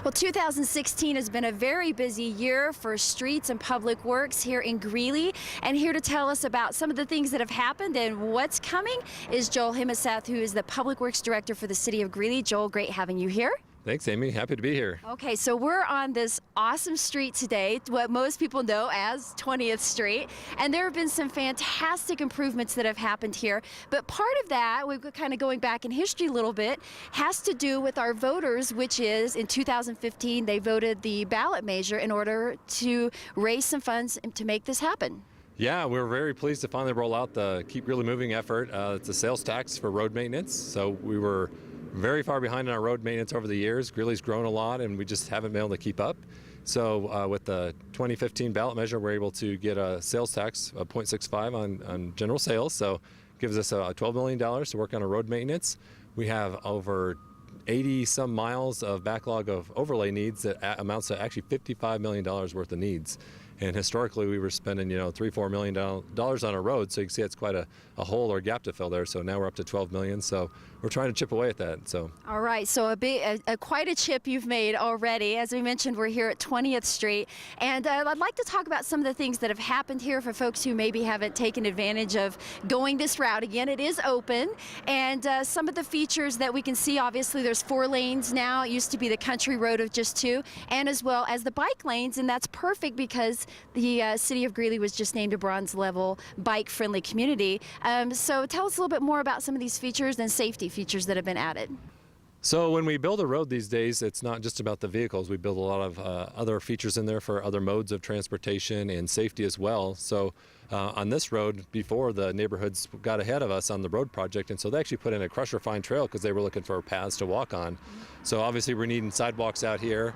Well, 2016 has been a very busy year for streets and public works here in Greeley. And here to tell us about some of the things that have happened and what's coming is Joel Himaseth, who is the Public Works Director for the City of Greeley. Joel, great having you here. Thanks, Amy. Happy to be here. Okay, so we're on this awesome street today, what most people know as 20th Street, and there have been some fantastic improvements that have happened here. But part of that, we're kind of going back in history a little bit, has to do with our voters, which is in 2015 they voted the ballot measure in order to raise some funds to make this happen. Yeah, we're very pleased to finally roll out the Keep Greeley Moving effort. It's a sales tax for road maintenance. So we were very far behind in our road maintenance over the years. Greeley's grown a lot and we just haven't been able to keep up. So with the 2015 ballot measure, we're able to get a sales tax of 0.65 on general sales. So it gives us $12 million to work on our road maintenance. We have over 80 some miles of backlog of overlay needs that amounts to actually $55 million worth of needs. And historically, we were spending, $3-4 million on a road. So you can see it's quite a hole or gap to fill there. So now we're up to 12 million. So we're trying to chip away at that. So. All right. So quite a chip you've made already. As we mentioned, we're here at 20th Street. And I'd like to talk about some of the things that have happened here for folks who maybe haven't taken advantage of going this route again. It is open. And some of the features that we can see, obviously, there's 4 lanes now. It used to be the country road of just 2. And as well as the bike lanes. And that's perfect because the City of Greeley was just named a bronze level bike friendly community. So tell us a little bit more about some of these features and safety features that have been added. So when we build a road these days, it's not just about the vehicles. We build a lot of other features in there for other modes of transportation and safety as well. So on this road, before the neighborhoods got ahead of us on the road project, and so they actually put in a crusher-fine trail because they were looking for paths to walk on. So obviously we're needing sidewalks out here.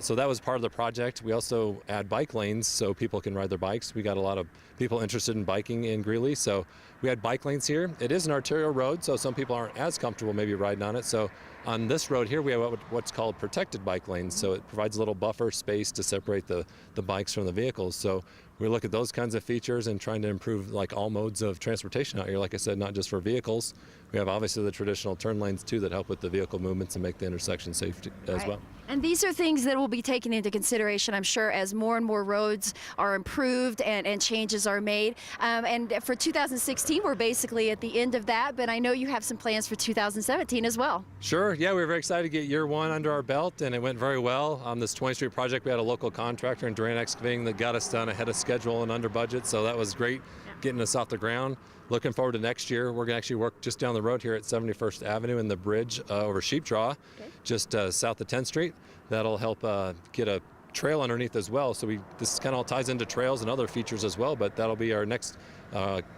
So that was part of the project. We also add bike lanes so people can ride their bikes. We got a lot of people interested in biking in Greeley, so we had bike lanes here. It is an arterial road, so some people aren't as comfortable maybe riding on it. So on this road here, we have what's called protected bike lanes. So it provides a little buffer space to separate the bikes from the vehicles. So we look at those kinds of features and trying to improve like all modes of transportation out here. Like I said, not just for vehicles. We have obviously the traditional turn lanes too that help with the vehicle movements and make the intersection safe as well. And these are things that will be taken into consideration, I'm sure, as more and more roads are improved and changes are made. And for 2016, we're basically at the end of that, but I know you have some plans for 2017 as well. Sure, yeah, we were very excited to get year 1 under our belt, and it went very well. On this 20th Street project, we had a local contractor in Durant Excavating that got us done ahead of schedule and under budget, so that was great getting us off the ground. Looking forward to next year. We're going to actually work just down the road here at 71st Avenue in the bridge over Sheep Draw, just south of 10th Street. That'll help get a trail underneath as well. So this kind of all ties into trails and other features as well, but that'll be our next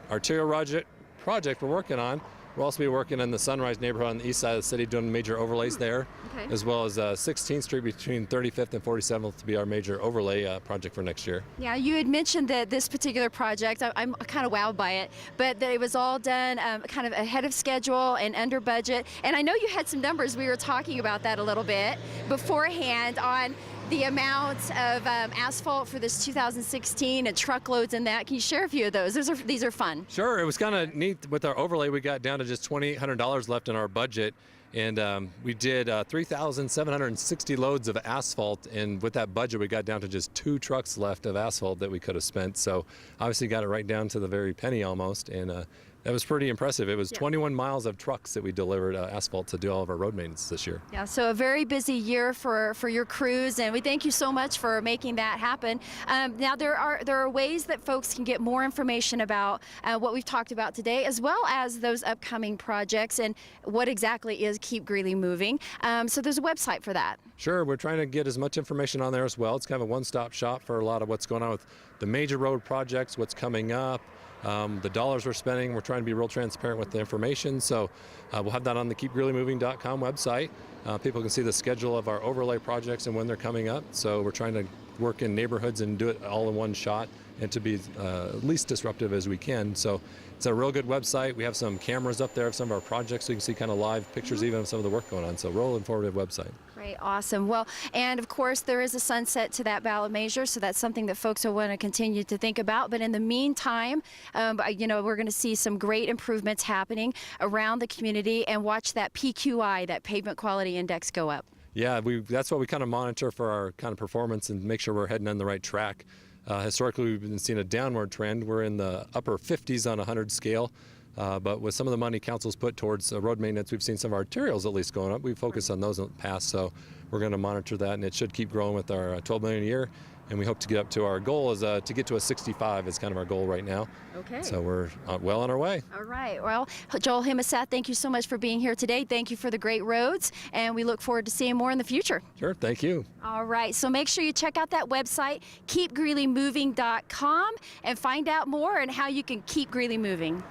arterial project we're working on. We'll also be working in the Sunrise neighborhood on the east side of the city, doing major overlays there, as well as 16th Street between 35th and 47th to be our major overlay project for next year. Yeah, you had mentioned that this particular project, I'm kind of wowed by it, but that it was all done kind of ahead of schedule and under budget. And I know you had some numbers. We were talking about that a little bit beforehand on the amount of asphalt for this 2016 and truckloads and that. Can you share a few of those? These are fun. Sure. It was kind of neat. With our overlay, we got down to just $2,800 left in our budget. And we did 3,760 loads of asphalt, and with that budget we got down to just 2 trucks left of asphalt that we could have spent. So obviously got it right down to the very penny almost, and that was pretty impressive. It was 21 miles of trucks that we delivered asphalt to do all of our road maintenance this year. Yeah, so a very busy year for your crews, and we thank you so much for making that happen. Now there are ways that folks can get more information about what we've talked about today, as well as those upcoming projects and what exactly is Keep Greeley Moving. So there's a website for that. Sure, we're trying to get as much information on there as well. It's kind of a one-stop shop for a lot of what's going on with the major road projects, what's coming up, the dollars we're spending. We're trying to be real transparent with the information. So we'll have that on the keepgreeleymoving.com website. People can see the schedule of our overlay projects and when they're coming up. So we're trying to work in neighborhoods and do it all in one shot and to be least disruptive as we can. So it's a real good website. We have some cameras up there of some of our projects so you can see kind of live pictures even of some of the work going on. So real informative website. Great, awesome. Well, and of course there is a sunset to that ballot measure, so that's something that folks will want to continue to think about. But in the meantime, we're going to see some great improvements happening around the community, and watch that PQI, that pavement quality index, go up. Yeah, that's what we kind of monitor for our kind of performance and make sure we're heading on the right track. Historically, we've been seeing a downward trend. We're in the upper 50s on a 100 scale. But with some of the money council's put towards road maintenance, we've seen some of our arterials at least going up. We've focused on those in the past, so we're going to monitor that, and it should keep growing with our 12 million a year. And we hope to get up to our goal is to get to a 65 is kind of our goal right now. Okay. So we're well on our way. All right. Well, Joel Himasat, thank you so much for being here today. Thank you for the great roads, and we look forward to seeing more in the future. Sure. Thank you. All right. So make sure you check out that website, keepgreeleymoving.com, and find out more and how you can keep Greeley moving.